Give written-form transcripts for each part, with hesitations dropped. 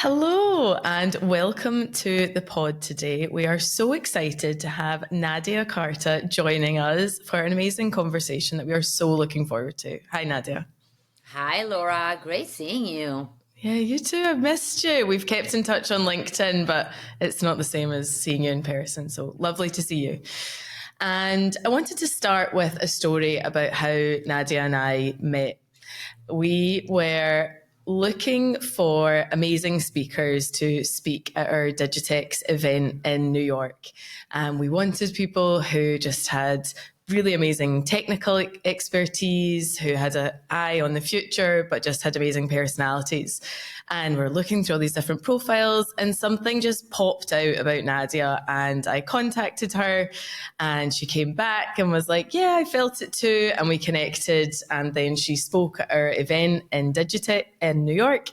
Hello and welcome to the pod today. We are so excited to have Nadia Carta joining us for an amazing conversation that we are so looking forward to. Hi, Nadia. Hi, Laura. Great seeing you. Yeah, you too. I've missed you. We've kept in touch on LinkedIn, but it's not the same as seeing you in person. So lovely to see you. And I wanted to start with a story about how Nadia and I met. We were looking for amazing speakers to speak at our DigitX event in New York. And we wanted people who just had really amazing technical expertise, who had an eye on the future, but just had amazing personalities. And we're looking through all these different profiles, and something just popped out about Nadia. And I contacted her, and she came back and was like, yeah, I felt it too. And we connected. And then she spoke at our event in Digitech in New York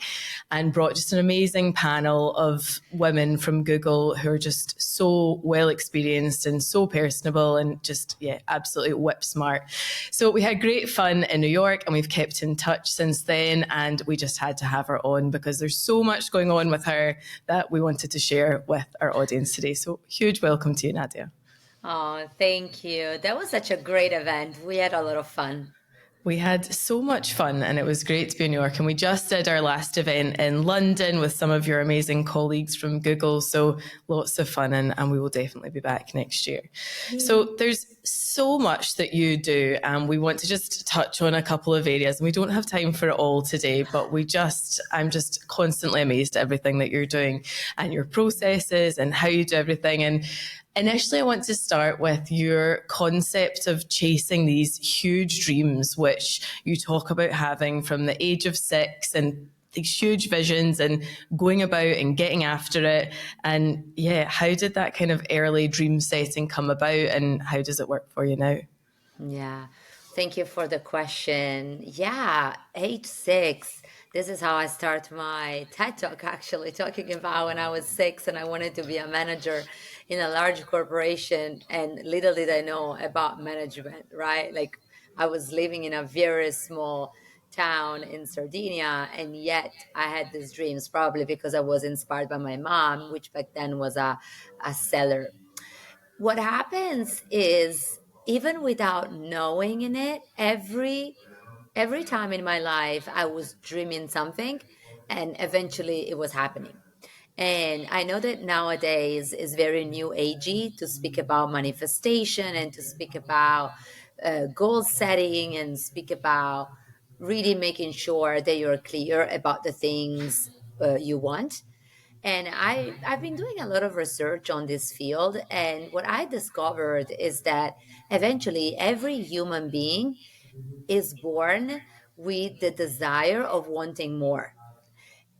and brought just an amazing panel of women from Google who are just so well experienced and so personable and just, yeah, absolutely whip smart. So we had great fun in New York, and we've kept in touch since then. And we just had to have her on because there's so much going on with her that we wanted to share with our audience today. So huge welcome to you, Nadia. Oh, thank you. That was such a great event. We had a lot of fun. We had so much fun, and it was great to be in New York. And we just did our last event in London with some of your amazing colleagues from Google. So lots of fun, and we will definitely be back next year. So there's so much that you do, and we want to just touch on a couple of areas. And we don't have time for it all today, but I'm just constantly amazed at everything that you're doing and your processes and how you do everything. And initially, I want to start with your concept of chasing these huge dreams, which you talk about having from the age of 6 and these huge visions and going about and getting after it. And yeah, how did that kind of early dream setting come about, and how does it work for you now? Yeah. Thank you for the question. Yeah, age 6. This is how I start my TED Talk, actually, talking about when I was 6 and I wanted to be a manager in a large corporation. And little did I know about management, right? Like, I was living in a very small town in Sardinia, and yet I had these dreams, probably because I was inspired by my mom, which back then was a seller. What happens is, even without knowing in it, every time in my life I was dreaming something, and eventually it was happening. And I know that nowadays is very new agey to speak about manifestation and to speak about goal setting and speak about really making sure that you're clear about the things you want. And I've been doing a lot of research on this field, and what I discovered is that eventually every human being is born with the desire of wanting more.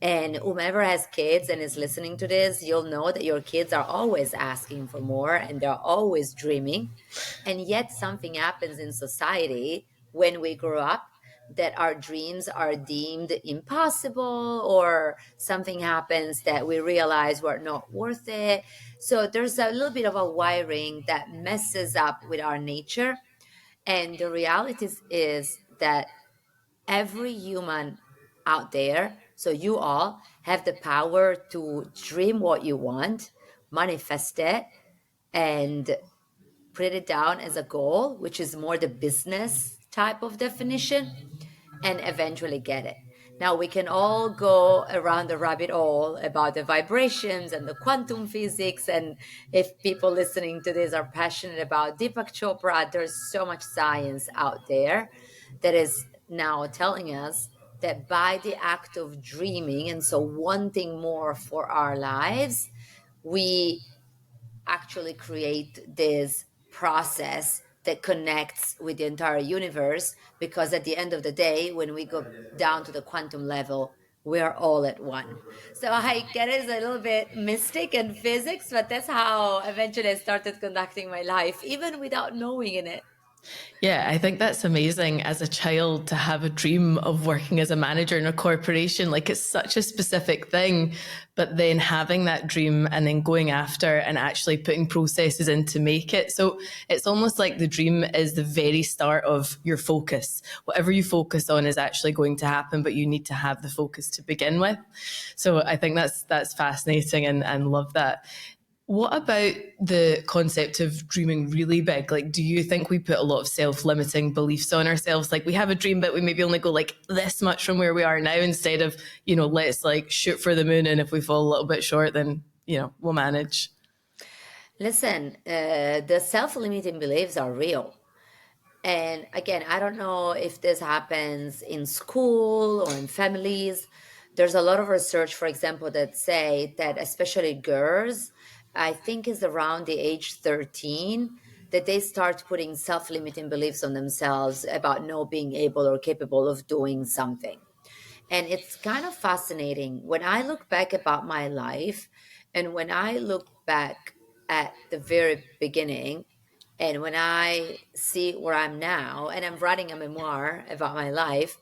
And whomever has kids and is listening to this, you'll know that your kids are always asking for more and they're always dreaming. And yet, something happens in society when we grow up that our dreams are deemed impossible, or something happens that we realize we're not worth it. So, there's a little bit of a wiring that messes up with our nature. And the reality is that every human out there, so you all have the power to dream what you want, manifest it, and put it down as a goal, which is more the business type of definition, and eventually get it. Now, we can all go around the rabbit hole about the vibrations and the quantum physics. And if people listening to this are passionate about Deepak Chopra, there's so much science out there that is now telling us that by the act of dreaming and so wanting more for our lives, we actually create this process that connects with the entire universe, because at the end of the day, when we go down to the quantum level, we're all at one. So I get it, it's a little bit mystic and physics, but that's how eventually I started conducting my life, even without knowing in it. Yeah, I think that's amazing as a child to have a dream of working as a manager in a corporation. Like it's such a specific thing, but then having that dream and then going after and actually putting processes in to make it. So it's almost like the dream is the very start of your focus. Whatever you focus on is actually going to happen, but you need to have the focus to begin with. So I think that's fascinating and love that. What about the concept of dreaming really big? Like, do you think we put a lot of self limiting beliefs on ourselves? Like, we have a dream, but we maybe only go like this much from where we are now instead of, let's like shoot for the moon. And if we fall a little bit short, then, we'll manage. Listen, the self-limiting beliefs are real. And again, I don't know if this happens in school or in families. There's a lot of research, for example, that say that especially girls, I think is around the age 13, that they start putting self-limiting beliefs on themselves about not being able or capable of doing something. And it's kind of fascinating when I look back about my life and when I look back at the very beginning and when I see where I'm now and I'm writing a memoir about my life,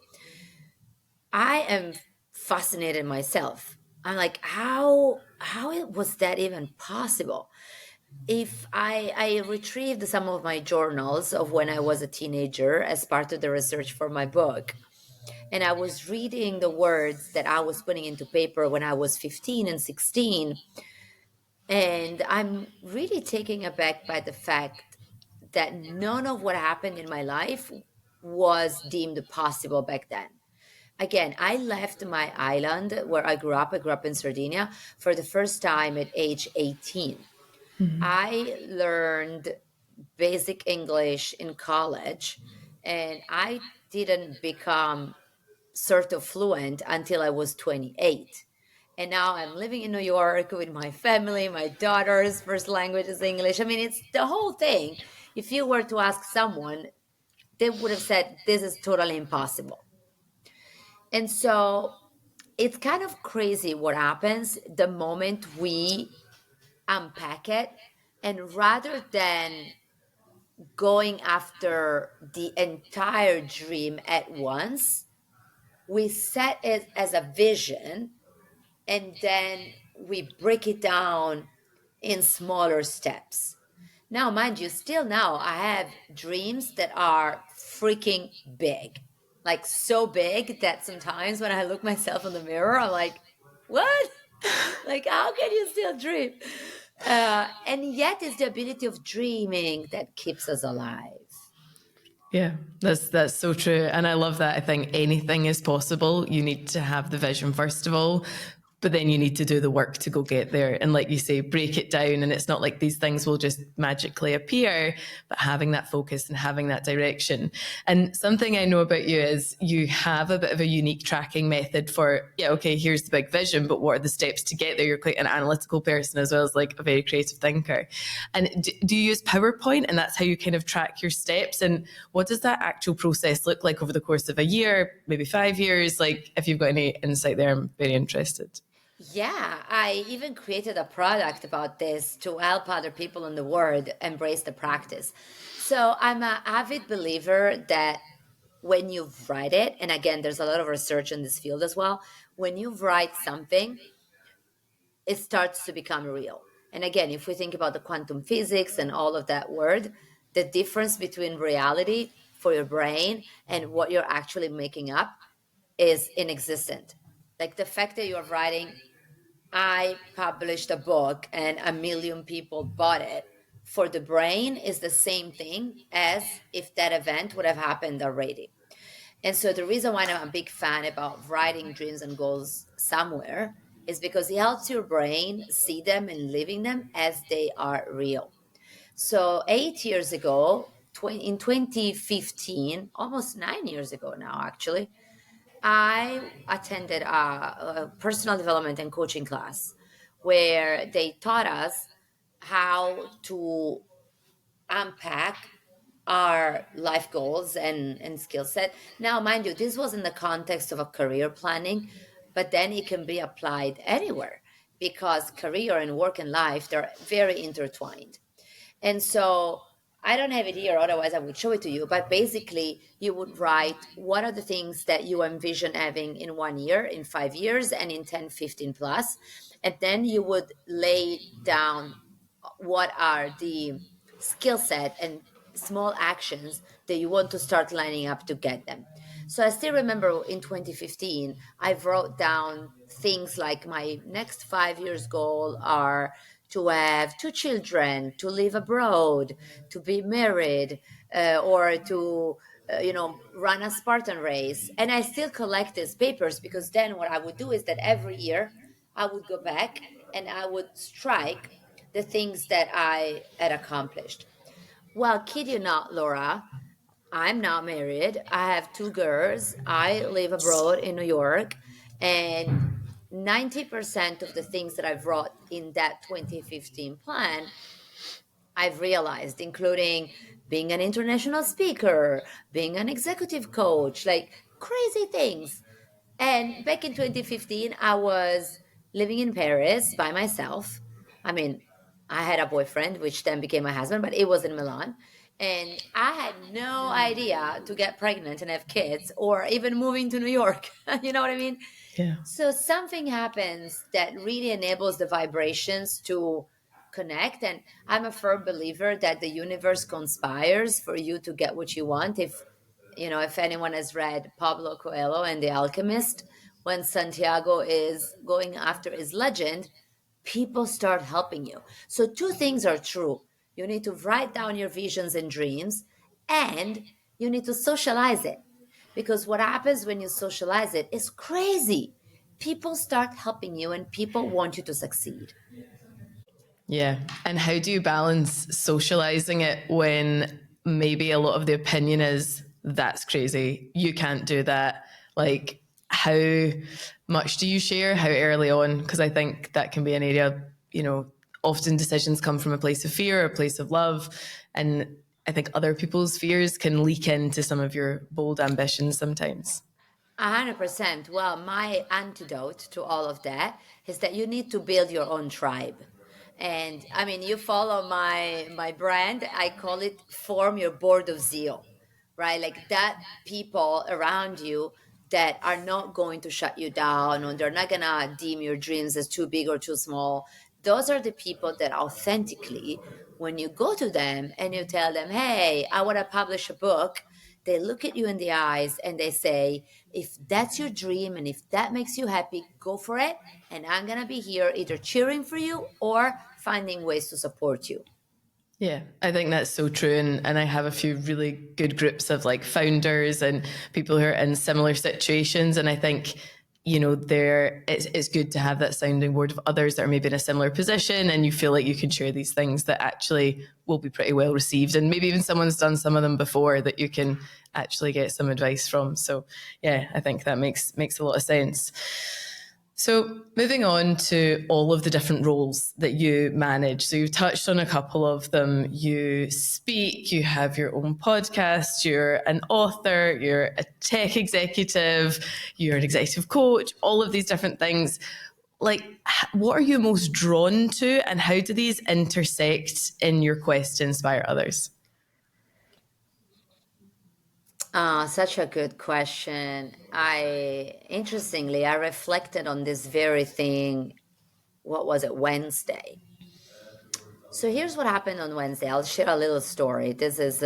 I am fascinated myself. I'm like, was that even possible? If I retrieved some of my journals of when I was a teenager as part of the research for my book, and I was reading the words that I was putting into paper when I was 15 and 16. And I'm really taken aback by the fact that none of what happened in my life was deemed possible back then. Again, I left my island where I grew up. I grew up in Sardinia for the first time at age 18. I learned basic English in college, and I didn't become sort of fluent until I was 28. And now I'm living in New York with my family, my daughter's first language is English. I mean, it's the whole thing. If you were to ask someone, they would have said, this is totally impossible. And so it's kind of crazy what happens the moment we unpack it. And rather than going after the entire dream at once, we set it as a vision and then we break it down in smaller steps. Now, mind you, still now I have dreams that are freaking big, like so big that sometimes when I look myself in the mirror, I'm like, what? Like, how can you still dream? And yet, it's the ability of dreaming that keeps us alive. Yeah, that's so true. And I love that. I think anything is possible. You need to have the vision first of all, but then you need to do the work to go get there. And like you say, break it down. And it's not like these things will just magically appear, but having that focus and having that direction. And something I know about you is you have a bit of a unique tracking method for, yeah, okay, here's the big vision, but what are the steps to get there? You're quite an analytical person as well as like a very creative thinker. And do you use PowerPoint and that's how you kind of track your steps? And what does that actual process look like over the course of a year, maybe 5 years? Like if you've got any insight there, I'm very interested. Yeah, I even created a product about this to help other people in the world embrace the practice. So I'm an avid believer that when you write it, and again, there's a lot of research in this field as well, when you write something, it starts to become real. And again, if we think about the quantum physics and all of that word, the difference between reality for your brain and what you're actually making up is inexistent. Like the fact that you're writing, I published a book and a million people bought it, for the brain is the same thing as if that event would have happened already. And so the reason why I'm a big fan about writing dreams and goals somewhere is because it helps your brain see them and living them as they are real. So 8 years ago, in 2015, almost 9 years ago now, actually, I attended a personal development and coaching class where they taught us how to unpack our life goals and skill set. Now, mind you, this was in the context of a career planning, but then it can be applied anywhere because career and work and life, they're very intertwined. And so I don't have it here, otherwise I would show it to you. But basically, you would write what are the things that you envision having in 1 year, in 5 years, and in 10, 15 plus. And then you would lay down what are the skill set and small actions that you want to start lining up to get them. So I still remember in 2015, I wrote down things like my next 5 years goal are to have two children, to live abroad, to be married, or to run a Spartan race. And I still collect these papers, because then what I would do is that every year I would go back and I would strike the things that I had accomplished. Well, kid you not, Laura, I'm not married. I have two girls. I live abroad in New York. And 90% of the things that I've wrote in that 2015 plan, I've realized, including being an international speaker, being an executive coach, like crazy things. And back in 2015, I was living in Paris by myself. I mean, I had a boyfriend, which then became my husband, but it was in Milan. And I had no idea to get pregnant and have kids or even moving to New York. You know what I mean? Yeah. So something happens that really enables the vibrations to connect. And I'm a firm believer that the universe conspires for you to get what you want. If anyone has read Pablo Coelho and The Alchemist, when Santiago is going after his legend, people start helping you. So two things are true. You need to write down your visions and dreams, and you need to socialize it. Because what happens when you socialize it is crazy. People start helping you and people want you to succeed. Yeah. And how do you balance socializing it when maybe a lot of the opinion is that's crazy, you can't do that? Like, how much do you share? How early on? Because I think that can be an area, often decisions come from a place of fear, a place of love. And I think other people's fears can leak into some of your bold ambitions sometimes. 100%. Well, my antidote to all of that is that you need to build your own tribe. And I mean, you follow my brand. I call it form your board of zeal, right? Like that people around you that are not going to shut you down, or they're not gonna deem your dreams as too big or too small. Those are the people that authentically, when you go to them and you tell them, "Hey, I want to publish a book," they look at you in the eyes and they say, if that's your dream and if that makes you happy, go for it. And I'm going to be here either cheering for you or finding ways to support you. Yeah, I think that's so true. And I have a few really good groups of like founders and people who are in similar situations. And I think, it's good to have that sounding board of others that are maybe in a similar position, and you feel like you can share these things that actually will be pretty well received. And maybe even someone's done some of them before that you can actually get some advice from. So yeah, I think that makes a lot of sense. So, moving on to all of the different roles that you manage. So, you've touched on a couple of them. You speak, you have your own podcast, you're an author, you're a tech executive, you're an executive coach, all of these different things. Like, what are you most drawn to, and how do these intersect in your quest to inspire others? Such a good question. Interestingly, I reflected on this very thing. What was it, Wednesday? So here's what happened on Wednesday. I'll share a little story. This is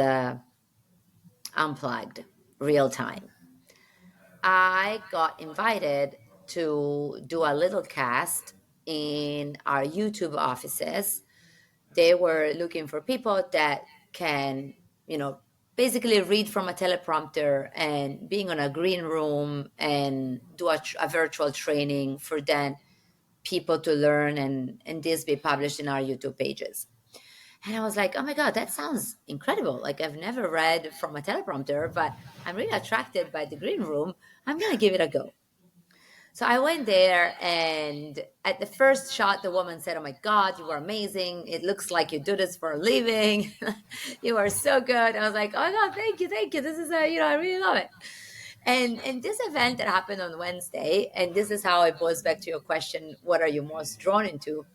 unplugged, real time. I got invited to do a little cast in our YouTube offices. They were looking for people that can, basically read from a teleprompter and being on a green room and do a virtual training for then people to learn and this be published in our YouTube pages. And I was like, oh my God, that sounds incredible. Like I've never read from a teleprompter, but I'm really attracted by the green room. I'm going to give it a go. So I went there, and at the first shot, the woman said, "Oh my God, you are amazing. It looks like you do this for a living. You are so good." I was like, "Oh my God, thank you, thank you. This is I really love it." And this event that happened on Wednesday, and this is how it goes back to your question, what are you most drawn into?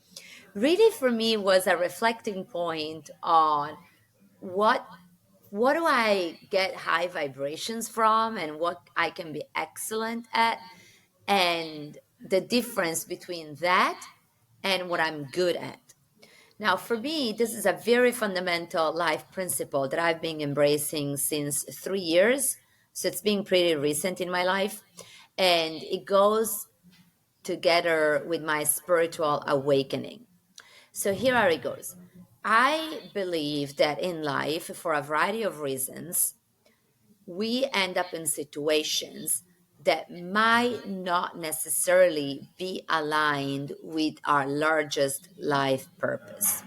Really, for me, was a reflecting point on what do I get high vibrations from, and what I can be excellent at, and the difference between that and what I'm good at. Now, for me, this is a very fundamental life principle that I've been embracing since 3 years. So it's been pretty recent in my life. And it goes together with my spiritual awakening. So here it goes. I believe that in life, for a variety of reasons, we end up in situations that might not necessarily be aligned with our largest life purpose.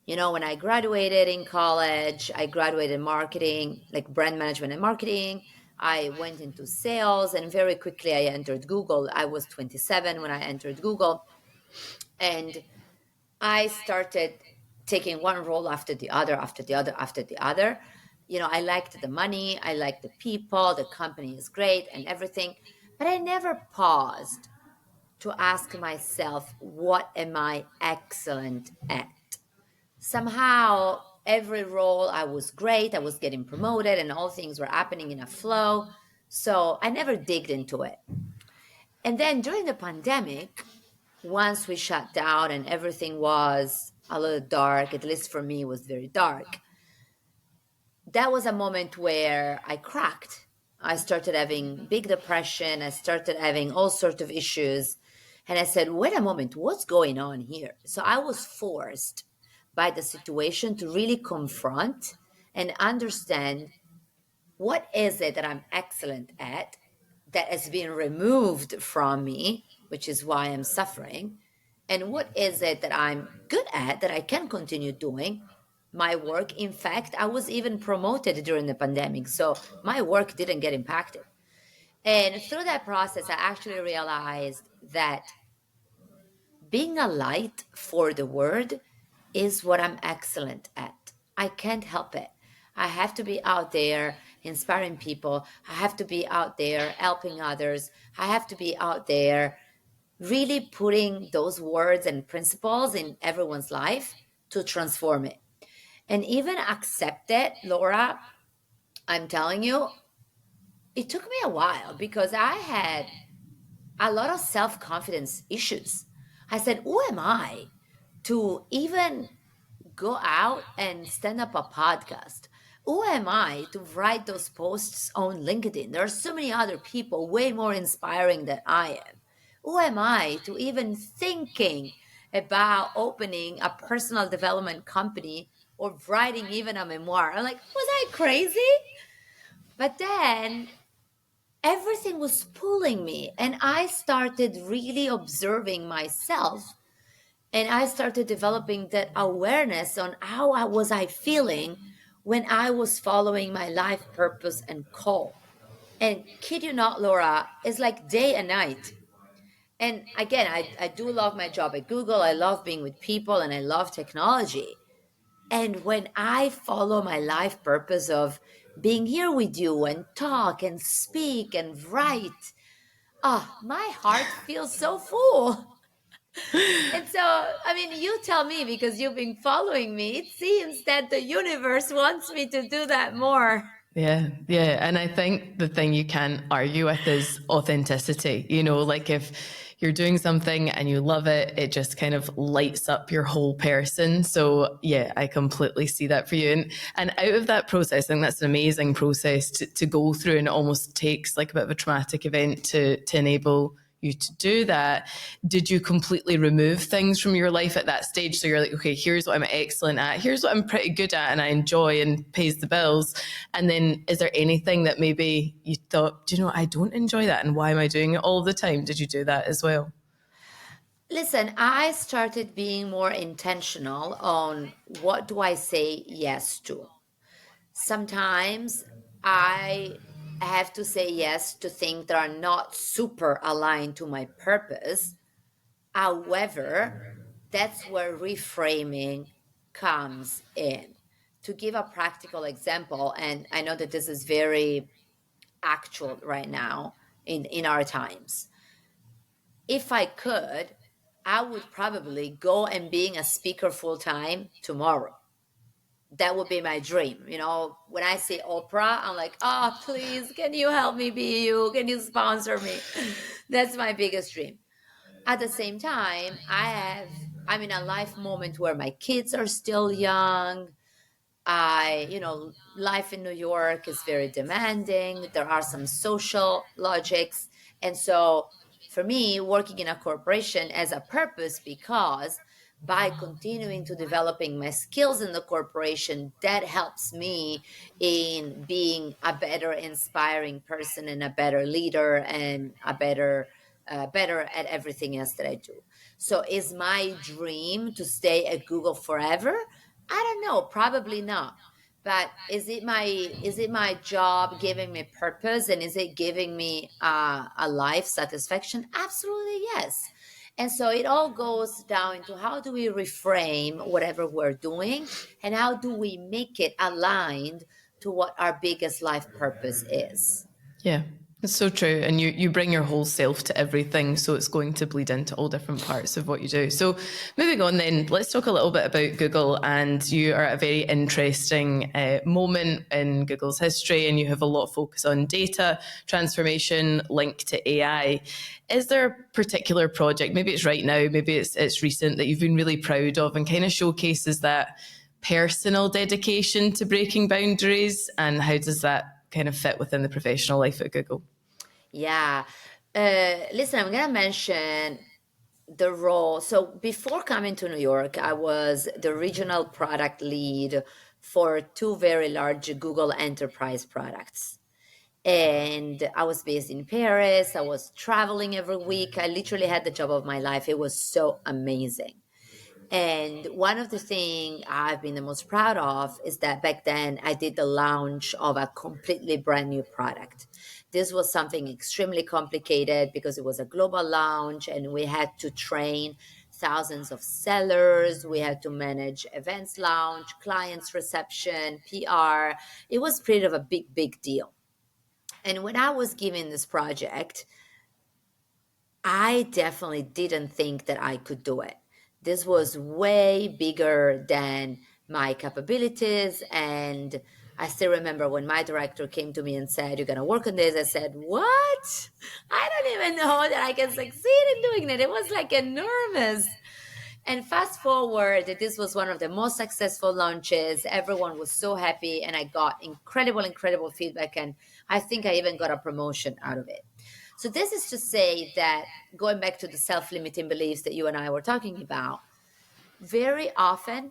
You know, when I graduated in college, I graduated marketing, like brand management and marketing. I went into sales and very quickly I entered Google. I was 27 when I entered Google. And I started taking one role after the other, after the other, after the other. You know, I liked the money, I liked the people, the company is great and everything. But I never paused to ask myself, what am I excellent at? Somehow, every role I was great, I was getting promoted, and all things were happening in a flow. So I never digged into it. And then during the pandemic, once we shut down and everything was a little dark, at least for me, it was very dark. That was a moment where I cracked. I started having big depression. I started having all sorts of issues. And I said, wait a moment, what's going on here? So I was forced by the situation to really confront and understand, what is it that I'm excellent at that has been removed from me, which is why I'm suffering? And what is it that I'm good at that I can continue doing my work? In fact, I was even promoted during the pandemic, so my work didn't get impacted. And through that process, I actually realized that being a light for the world is what I'm excellent at. I can't help it. I have to be out there inspiring people. I have to be out there helping others. I have to be out there really putting those words and principles in everyone's life to transform it. And even accept it, Laura, I'm telling you, it took me a while because I had a lot of self confidence issues. I said, who am I to even go out and stand up a podcast? Who am I to write those posts on LinkedIn? There are so many other people way more inspiring than I am. Who am I to even thinking about opening a personal development company or writing even a memoir? I'm like, was I crazy? But then everything was pulling me, and I started really observing myself, and I started developing that awareness on how I was I feeling when I was following my life purpose and call. And kid you not, Laura, it's like day and night. And again, I do love my job at Google. I love being with people and I love technology. And when I follow my life purpose of being here with you and talk and speak and write, my heart feels so full. And so, I mean, you tell me, because you've been following me, it seems that the universe wants me to do that more. Yeah, yeah. And I think the thing you can't argue with is authenticity. You know, like if you're doing something and you love it, it just kind of lights up your whole person. So yeah, I completely see that for you. And out of that process, I think that's an amazing process to go through, and it almost takes like a bit of a traumatic event to enable you to do that. Did you completely remove things from your life at that stage? So you're like, okay, here's what I'm excellent at, here's what I'm pretty good at and I enjoy and pays the bills. And then is there anything that maybe you thought, do you know, I don't enjoy that and why am I doing it all the time? Did you do that as well? Listen, I started being more intentional on what do I say yes to. Sometimes I have to say yes to things that are not super aligned to my purpose. However, that's where reframing comes in. To give a practical example, and I know that this is very actual right now in our times. If I could, I would probably go and being a speaker full time tomorrow. that would be my dream. When I see Oprah, I'm like, oh, please, can you help me be you? Can you sponsor me? That's my biggest dream. At the same time, I'm in a life moment where my kids are still young. Life in New York is very demanding. There are some social logics. And so for me, working in a corporation as a purpose, because by continuing to developing my skills in the corporation, that helps me in being a better inspiring person and a better leader and a better at everything else that I do. So is my dream to stay at Google forever? I don't know, probably not. But is it my job giving me purpose, and is it giving me a life satisfaction? Absolutely yes. And so it all goes down to how do we reframe whatever we're doing, and how do we make it aligned to what our biggest life purpose is. Yeah, it's so true. And you bring your whole self to everything. So it's going to bleed into all different parts of what you do. So moving on then, let's talk a little bit about Google. And you are at a very interesting moment in Google's history, and you have a lot of focus on data transformation linked to AI. Is there a particular project, maybe it's right now, maybe it's recent, that you've been really proud of and kind of showcases that personal dedication to breaking boundaries? And how does that kind of fit within the professional life at Google? Yeah. Listen, I'm going to mention the role. So before coming to New York, I was the regional product lead for two very large Google enterprise products. And I was based in Paris. I was traveling every week. I literally had the job of my life. It was so amazing. And one of the things I've been the most proud of is that back then I did the launch of a completely brand new product. This was something extremely complicated because it was a global launch, and we had to train thousands of sellers. We had to manage events launch, clients reception, PR. It was pretty of a big, big deal. And when I was given this project, I definitely didn't think that I could do it. This was way bigger than my capabilities. And I still remember when my director came to me and said, "You're going to work on this." I said, "What? I don't even know that I can succeed in doing it." It was like enormous. And fast forward, this was one of the most successful launches. Everyone was so happy, and I got incredible, incredible feedback. And I think I even got a promotion out of it. So, this is to say that going back to the self limiting beliefs that you and I were talking about, very often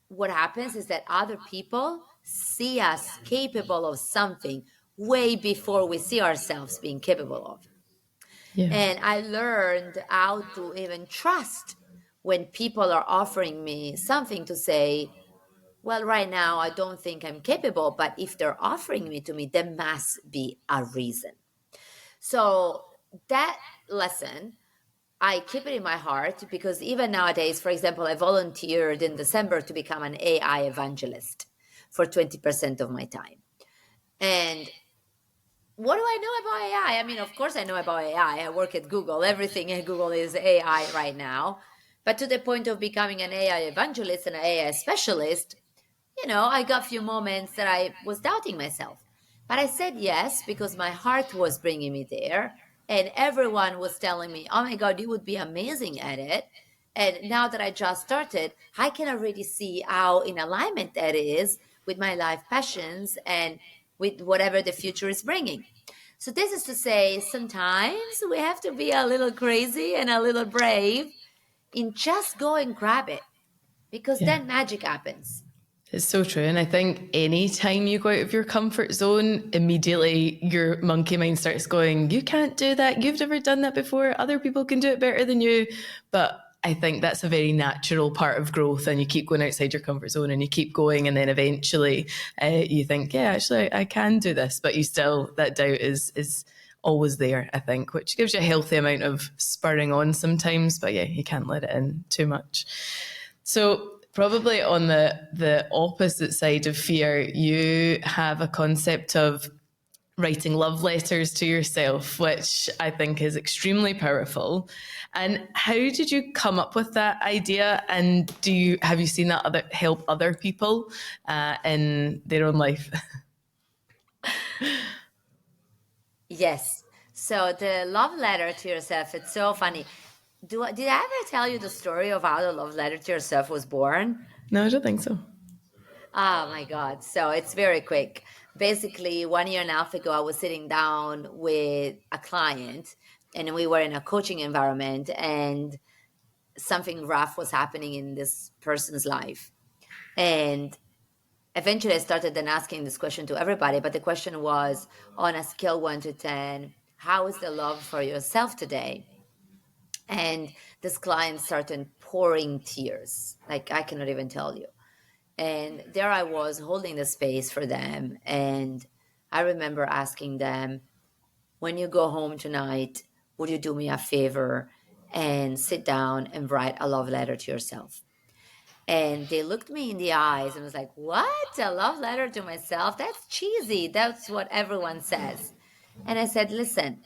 what happens is that other people see us capable of something way before we see ourselves being capable of. Yeah. And I learned how to even trust when people are offering me something to say, well, right now I don't think I'm capable, but if they're offering me to me, there must be a reason. So that lesson, I keep it in my heart because even nowadays, for example, I volunteered in December to become an AI evangelist for 20% of my time. And what do I know about AI? I mean, of course, I know about AI. I work at Google. Everything at Google is AI right now. But to the point of becoming an AI evangelist and an AI specialist, I got a few moments that I was doubting myself. But I said yes because my heart was bringing me there. And everyone was telling me, oh my God, you would be amazing at it. And now that I just started, I can already see how in alignment that is with my life passions and with whatever the future is bringing. So, this is to say, sometimes we have to be a little crazy and a little brave in just go and grab it because Yeah. then magic happens. It's so true. And I think any time you go out of your comfort zone, immediately your monkey mind starts going, you can't do that. You've never done that before. Other people can do it better than you. But I think that's a very natural part of growth. And you keep going outside your comfort zone and you keep going. And then eventually you think, yeah, actually, I can do this. But you still, that doubt is always there, I think, which gives you a healthy amount of spurring on sometimes. But yeah, you can't let it in too much. So probably on the opposite side of fear, you have a concept of writing love letters to yourself, which I think is extremely powerful. And how did you come up with that idea? And have you seen that help other people in their own life? Yes. So the love letter to yourself, it's so funny. Did I ever tell you the story of how the love letter to yourself was born? No, I don't think so. Oh my God. So it's very quick. Basically, 1.5 years ago, I was sitting down with a client and we were in a coaching environment and something rough was happening in this person's life. And eventually I started then asking this question to everybody, but the question was on a scale 1 to 10, how is the love for yourself today? And this client started pouring tears. Like I cannot even tell you. And there I was holding the space for them. And I remember asking them, when you go home tonight, would you do me a favor and sit down and write a love letter to yourself? And they looked me in the eyes and was like, what? A love letter to myself? That's cheesy. That's what everyone says. And I said, listen,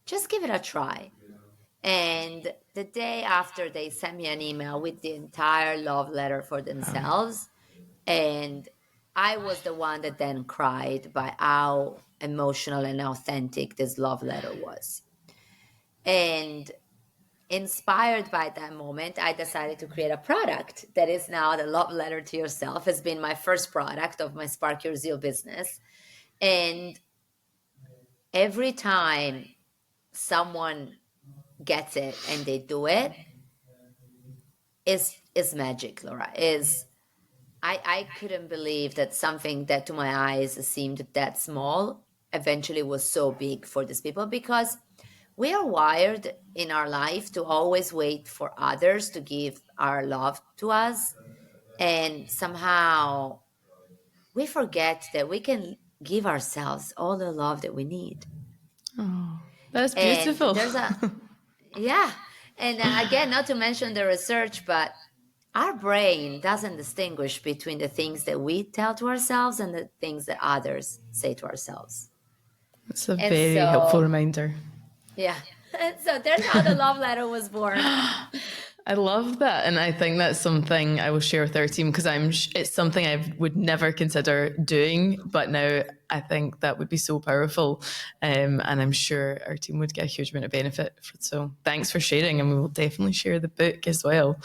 just give it a try. And the day after, they sent me an email with the entire love letter for themselves. And I was the one that then cried by how emotional and authentic this love letter was. And inspired by that moment, I decided to create a product that is now the love letter to yourself. Has been my first product of my Spark Your Zeal business. And every time someone gets it and they do it, is magic, Laura. Is I couldn't believe that something that to my eyes seemed that small eventually was so big for these people, because we are wired in our life to always wait for others to give our love to us. And somehow we forget that we can give ourselves all the love that we need. Oh, that's And beautiful. yeah. And again, not to mention the research, but our brain doesn't distinguish between the things that we tell to ourselves and the things that others say to ourselves. It's a And very helpful so, reminder. yeah. So there's how the love letter was born. I love that, and I think that's something I will share with our team because it's something I would never consider doing, but now I think that would be so powerful, and I'm sure our team would get a huge amount of benefit. So thanks for sharing, and we will definitely share the book as well.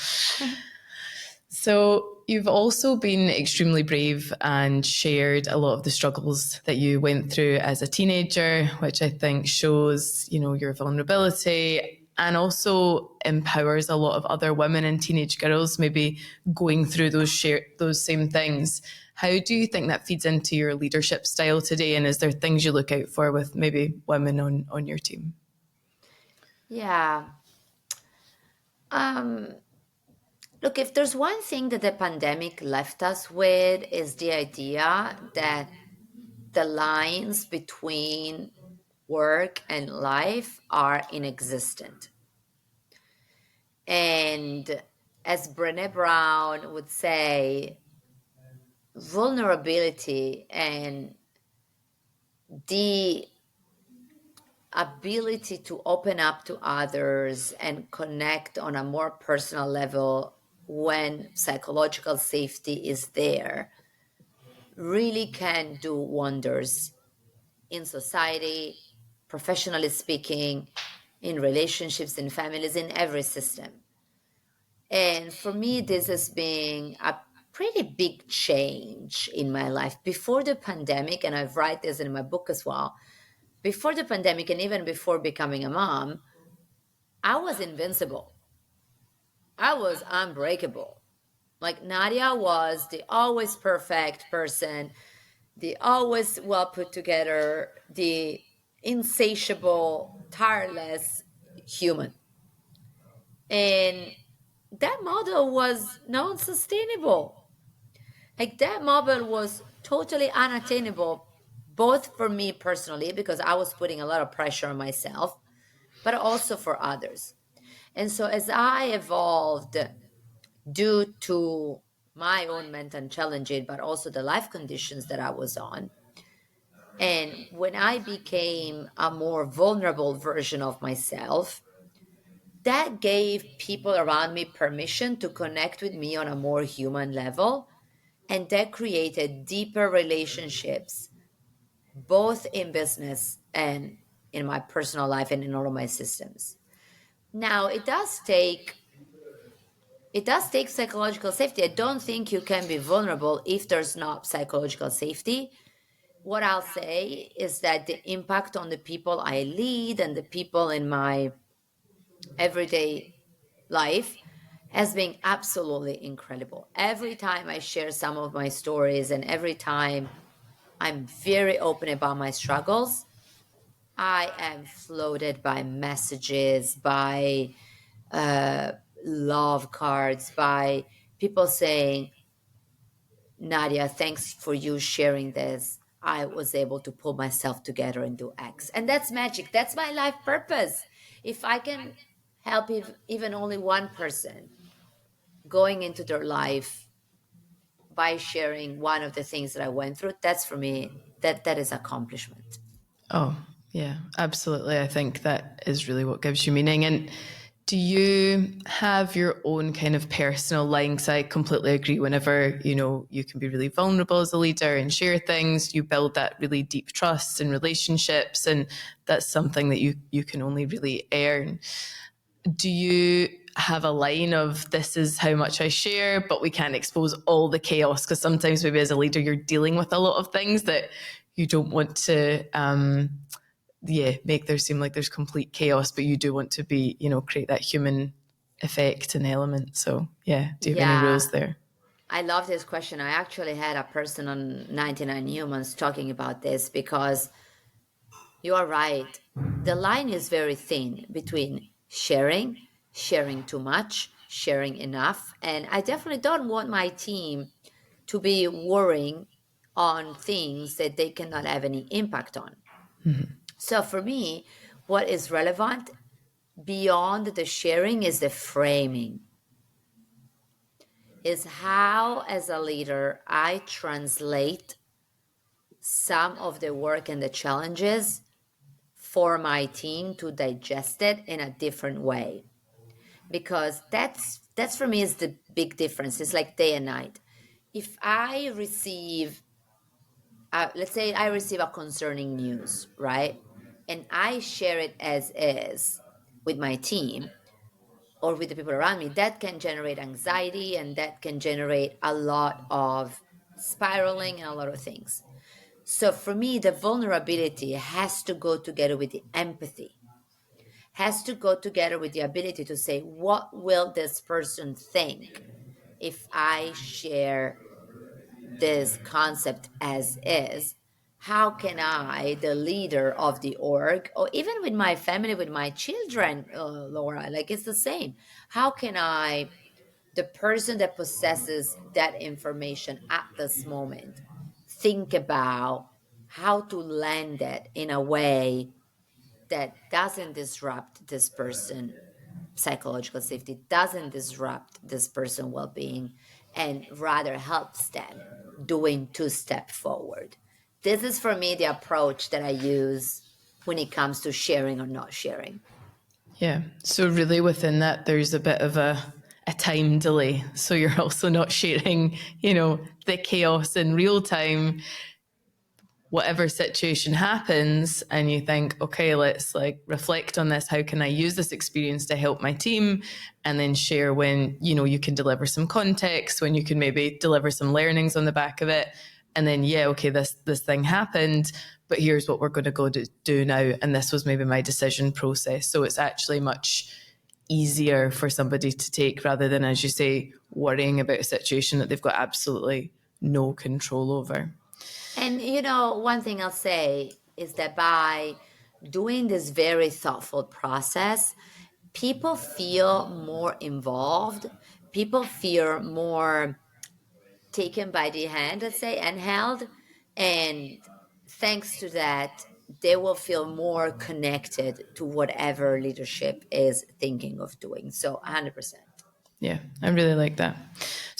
So you've also been extremely brave and shared a lot of the struggles that you went through as a teenager, which I think shows, your vulnerability and also empowers a lot of other women and teenage girls maybe going through those same things. How do you think that feeds into your leadership style today? And is there things you look out for with maybe women on your team? Yeah. Look, if there's one thing that the pandemic left us with is the idea that the lines between work and life are inexistent. And as Brené Brown would say, vulnerability and the ability to open up to others and connect on a more personal level when psychological safety is there really can do wonders in society, professionally speaking, in relationships, in families, in every system. And for me, this has been a pretty big change in my life. Before the pandemic, and I've write this in my book as well, before the pandemic and even before becoming a mom, I was invincible. I was unbreakable. Like Nadia was the always perfect person, the always well put together, the insatiable, tireless human. And that model was non sustainable. Like that model was totally unattainable, both for me personally, because I was putting a lot of pressure on myself, but also for others. And so as I evolved due to my own mental challenges, but also the life conditions that I was on, And when I became a more vulnerable version of myself, that gave people around me permission to connect with me on a more human level. And that created deeper relationships, both in business and in my personal life and in all of my systems. Now, it does take psychological safety. I don't think you can be vulnerable if there's not psychological safety. What I'll say is that the impact on the people I lead and the people in my everyday life has been absolutely incredible. Every time I share some of my stories and every time I'm very open about my struggles, I am floated by messages, by uh, love cards, by people saying, Nadia, thanks for you sharing this. I was able to pull myself together and do X. And that's magic. That's my life purpose. If I can help even only one person going into their life by sharing one of the things that I went through, that's for me, that is accomplishment. Oh, yeah, absolutely. I think that is really what gives you meaning. And do you have your own kind of personal line? Because I completely agree. Whenever, you can be really vulnerable as a leader and share things, you build that really deep trust and relationships. And that's something that you can only really earn. Do you have a line of this is how much I share, but we can't expose all the chaos? Because sometimes maybe as a leader, you're dealing with a lot of things that you don't want to make there seem like there's complete chaos, but you do want to be, create that human effect and element. So yeah, do you have any Yeah, rules there? I love this question. I actually had a person on 99 Humans talking about this because you are right. The line is very thin between sharing too much, sharing enough. And I definitely don't want my team to be worrying on things that they cannot have any impact on. So for me, what is relevant beyond the sharing is the framing, is how, as a leader, I translate some of the work and the challenges for my team to digest it in a different way. Because that's for me is the big difference. It's like day and night. If I receive, let's say I receive a concerning news, right? And I share it as is with my team or with the people around me, that can generate anxiety and that can generate a lot of spiraling and a lot of things. So for me, the vulnerability has to go together with the empathy, has to go together with the ability to say, what will this person think if I share this concept as is? How can I, the leader of the org, or even with my family, with my children, Laura, like it's the same. How can I, the person that possesses that information at this moment, think about how to land it in a way that doesn't disrupt this person psychological safety, doesn't disrupt this person well-being, and rather helps them doing two-step forward. This is for me the approach that I use when it comes to sharing or not sharing. Yeah. So really within that, there's a bit of a time delay. So you're also not sharing, the chaos in real time, whatever situation happens, and you think, okay, let's like reflect on this. How can I use this experience to help my team? And then share when, you can deliver some context, when you can maybe deliver some learnings on the back of it. And then, yeah, okay, this thing happened, but here's what we're going to go do now. And this was maybe my decision process. So it's actually much easier for somebody to take rather than, as you say, worrying about a situation that they've got absolutely no control over. And one thing I'll say is that by doing this very thoughtful process, people feel more involved, people feel more taken by the hand, let's say, and held. And thanks to that, they will feel more connected to whatever leadership is thinking of doing. So 100%. Yeah, I really like that.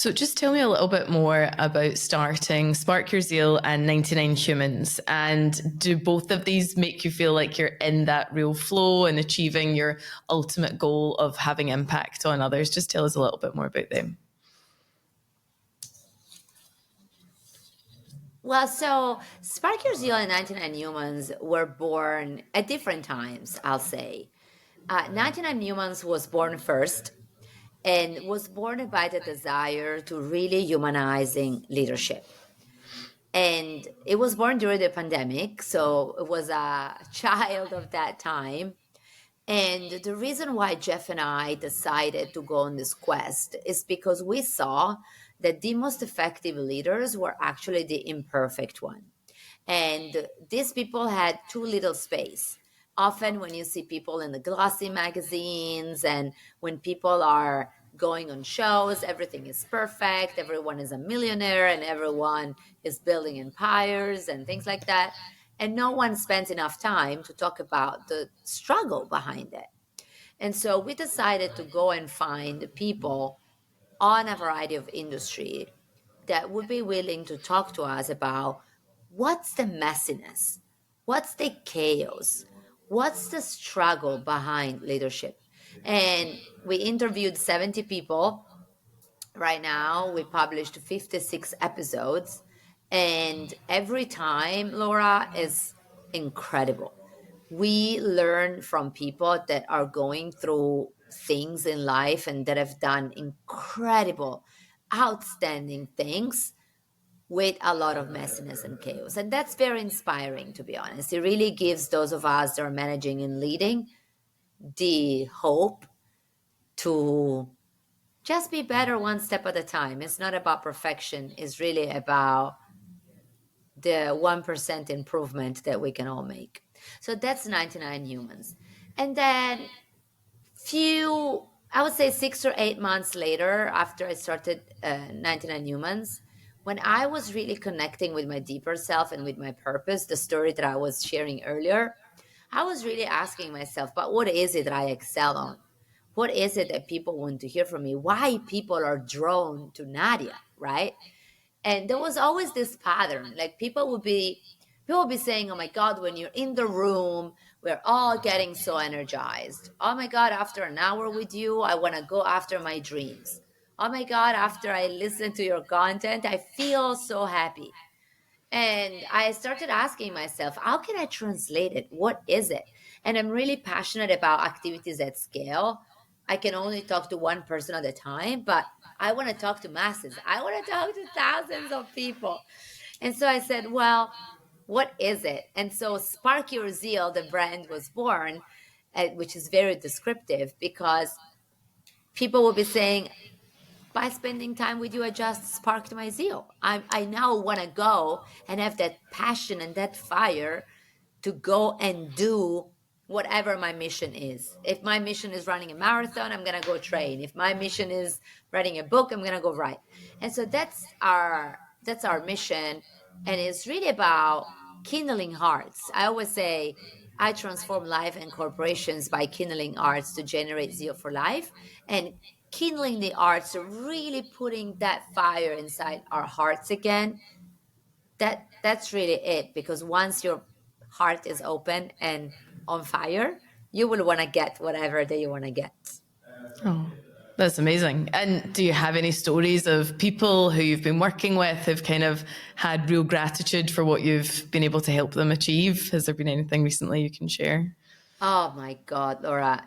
So just tell me a little bit more about starting Spark Your Zeal and 99 Humans. And do both of these make you feel like you're in that real flow and achieving your ultimate goal of having impact on others? Just tell us a little bit more about them. Well, so Spark Your Zeal and 99 Humans were born at different times, I'll say. 99 Humans was born first and was born by the desire to really humanizing leadership. And it was born during the pandemic, so it was a child of that time. And the reason why Jeff and I decided to go on this quest is because we saw that the most effective leaders were actually the imperfect one. And these people had too little space. Often, when you see people in the glossy magazines and when people are going on shows, everything is perfect, everyone is a millionaire, and everyone is building empires and things like that. And no one spends enough time to talk about the struggle behind it. And so we decided to go and find people on a variety of industry that would be willing to talk to us about what's the messiness, what's the chaos, what's the struggle behind leadership. And we interviewed 70 people. Right now, we published 56 episodes, and every time, Laura, is incredible. We learn from people that are going through things in life and that have done incredible, outstanding things with a lot of messiness and chaos. And that's very inspiring, to be honest. It really gives those of us that are managing and leading the hope to just be better one step at a time. It's not about perfection, it's really about the 1% improvement that we can all make. So that's 99 humans. And then few, I would say 6 or 8 months later, after I started 99 humans, when I was really connecting with my deeper self and with my purpose, the story that I was sharing earlier, I was really asking myself, but what is it that I excel on? What is it that people want to hear from me? Why people are drawn to Nadia, right? And there was always this pattern. Like people would be saying, "Oh my God, when you're in the room, we're all getting so energized. Oh my God, after an hour with you, I want to go after my dreams. Oh my God, after I listen to your content, I feel so happy." And I started asking myself, how can I translate it? What is it? And I'm really passionate about activities at scale. I can only talk to one person at a time, but I want to talk to masses. I want to talk to thousands of people. And so I said, well, what is it? And so Spark Your Zeal, the brand, was born, which is very descriptive because people will be saying, by spending time with you, I just sparked my zeal. I now want to go and have that passion and that fire to go and do whatever my mission is. If my mission is running a marathon, I'm going to go train. If my mission is writing a book, I'm going to go write. And so that's our mission, and it's really about kindling hearts. I always say I transform life and corporations by kindling arts to generate zeal for life, and kindling the arts, so really putting that fire inside our hearts again. That's really it, because once your heart is open and on fire, you will want to get whatever that you want to get. Oh, that's amazing. And do you have any stories of people who you've been working with who've kind of had real gratitude for what you've been able to help them achieve? Has there been anything recently you can share? Oh my God, Laura,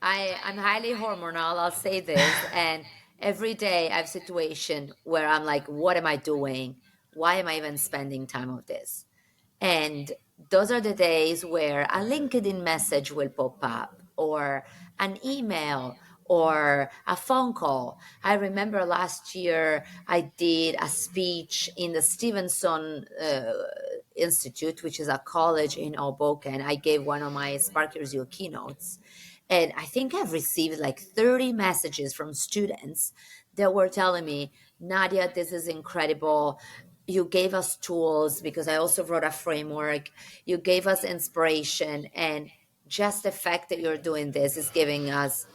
I'm highly hormonal, I'll say this. And every day I have a situation where I'm like, what am I doing? Why am I even spending time on this? And those are the days where a LinkedIn message will pop up, or an email, or a phone call. I remember last year I did a speech in the Stevenson Institute, which is a college in Hoboken. I gave one of my Spark Your Zeal keynotes. And I think I've received like 30 messages from students that were telling me, Nadia, this is incredible. You gave us tools, because I also wrote a framework. You gave us inspiration. And just the fact that you're doing this is giving us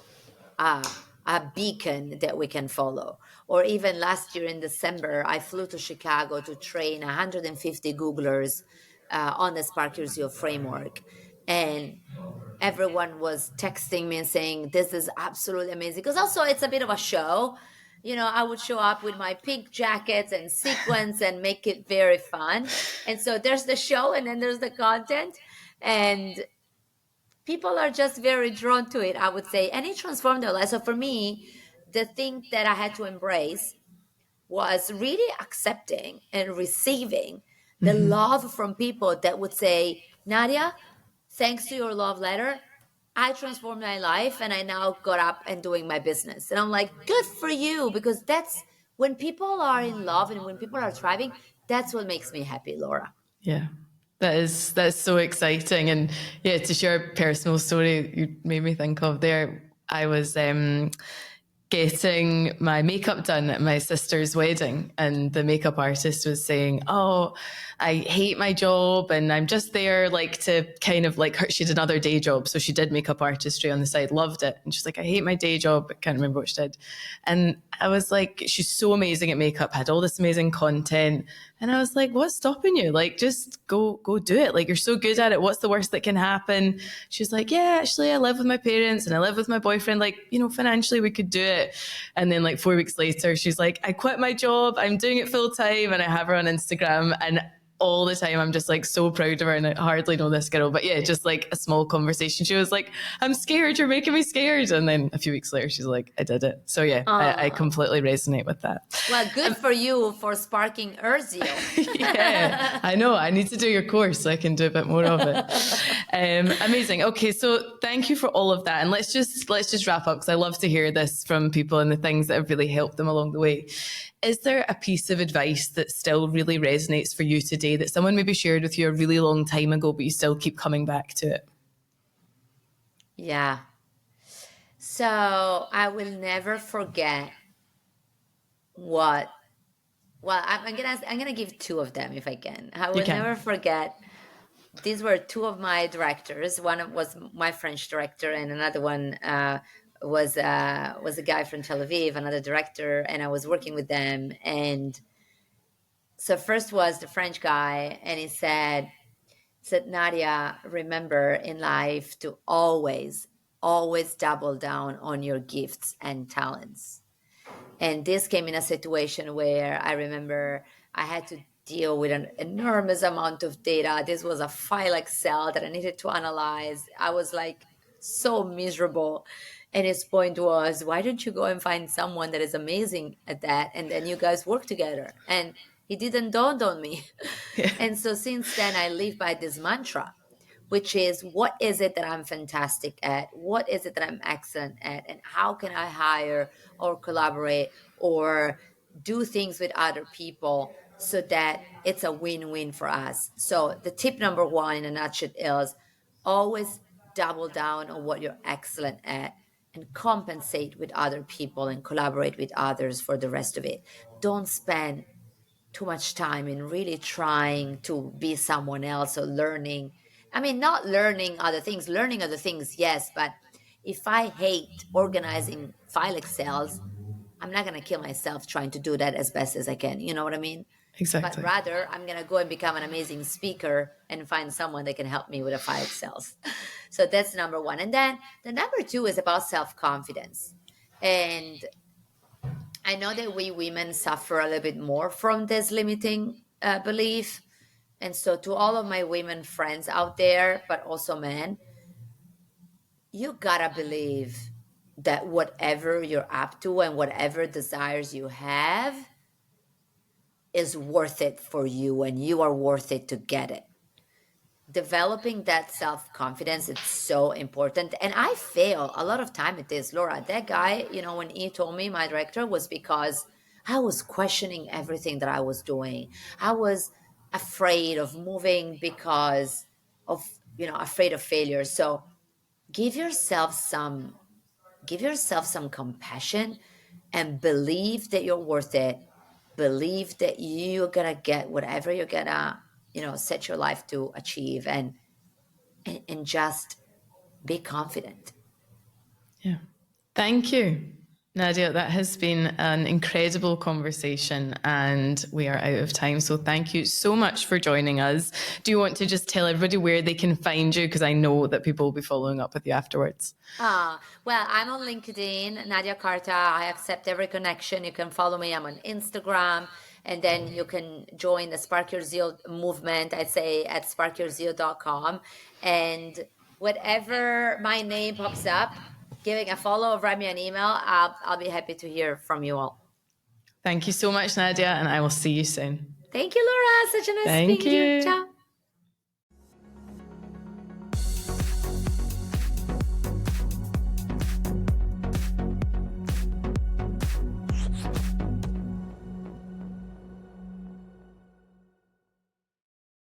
a beacon that we can follow. Or even last year in December, I flew to Chicago to train 150 Googlers on the Spark Your Zeal framework. And everyone was texting me and saying, this is absolutely amazing. Because also it's a bit of a show. I would show up with my pink jackets and sequins and make it very fun. And so there's the show and then there's the content. And people are just very drawn to it, I would say. And it transformed their life. So for me, the thing that I had to embrace was really accepting and receiving the love from people that would say, Nadia, thanks to your love letter, I transformed my life and I now got up and doing my business. And I'm like, good for you, because that's when people are in love and when people are thriving, that's what makes me happy, Laura. Yeah. That's so exciting. And yeah, to share a personal story you made me think of there, I was getting my makeup done at my sister's wedding, and the makeup artist was saying, "Oh, I hate my job and I'm just there like to kind of like her." She did another day job, so she did makeup artistry on the side, loved it, and she's like, "I hate my day job." I can't remember what she did. And I was like, she's so amazing at makeup, had all this amazing content. And I was like, what's stopping you? Like, just go do it. Like, you're so good at it. What's the worst that can happen? She's like, yeah, actually, I live with my parents and I live with my boyfriend. Like, financially, we could do it. And then like 4 weeks later, she's like, I quit my job. I'm doing it full time. And I have her on Instagram. And all the time, I'm just like so proud of her, and I hardly know this girl, but yeah, just like a small conversation. She was like, I'm scared, you're making me scared. And then a few weeks later, she's like, I did it. So yeah, I completely resonate with that. Well, good for you for sparking your zeal. Yeah, I know. I need to do your course so I can do a bit more of it. Amazing. Okay, so thank you for all of that, and let's just wrap up, because I love to hear this from people and the things that have really helped them along the way. Is there a piece of advice that still really resonates for you today, that someone maybe shared with you a really long time ago, but you still keep coming back to it? Yeah. So I will never forget what. Well, I'm gonna give two of them if I can. I You will can. never forget. These were two of my directors. One was my French director, and another one was a guy from Tel Aviv, another director, and I was working with them. And so first was the French guy, and he said, Nadia, remember in life to always double down on your gifts and talents. And this came in a situation where I remember I had to deal with an enormous amount of data. This was a file Excel that I needed to analyze. I was like so miserable. And his point was, why don't you go and find someone that is amazing at that? And then you guys work together. And he didn't dawn on me. Yeah. And so since then, I live by this mantra, which is, what is it that I'm fantastic at? What is it that I'm excellent at? And how can I hire or collaborate or do things with other people so that it's a win-win for us? So the tip number one in a nutshell is always double down on what you're excellent at and compensate with other people and collaborate with others for the rest of it. Don't spend too much time in really trying to be someone else or learning. I mean, not learning other things, yes, but if I hate organizing file Excels, I'm not going to kill myself trying to do that as best as I can. You know what I mean? But Exactly. rather, I'm going to go and become an amazing speaker and find someone that can help me with a file Excels. So that's number one. And then the number two is about self confidence. And I know that we women suffer a little bit more from this limiting belief. And so, to all of my women friends out there, but also men, you gotta believe that whatever you're up to and whatever desires you have is worth it for you, and you are worth it to get it. Developing that self-confidence, it's so important, and I fail a lot of time at this, Laura. That guy, when he told me, my director, was because I was questioning everything that I was doing. I was afraid of moving because of, afraid of failure. So give yourself some give yourself some compassion and believe that you're worth it. Believe that you're gonna get whatever you're gonna set your life to achieve, and just be confident. Yeah. Thank you. Nadia, that has been an incredible conversation and we are out of time. So thank you so much for joining us. Do you want to just tell everybody where they can find you? Because I know that people will be following up with you afterwards. Well, I'm on LinkedIn, Nadia Carta. I accept every connection. You can follow me. I'm on Instagram. And then you can join the Spark Your Zeal movement, I'd say, at sparkyourzeal.com. And whatever my name pops up, giving a follow or write me an email, I'll be happy to hear from you all. Thank you so much, Nadia, and I will see you soon. Thank you, Laura. Such a nice Thank speaking with you. you. Ciao.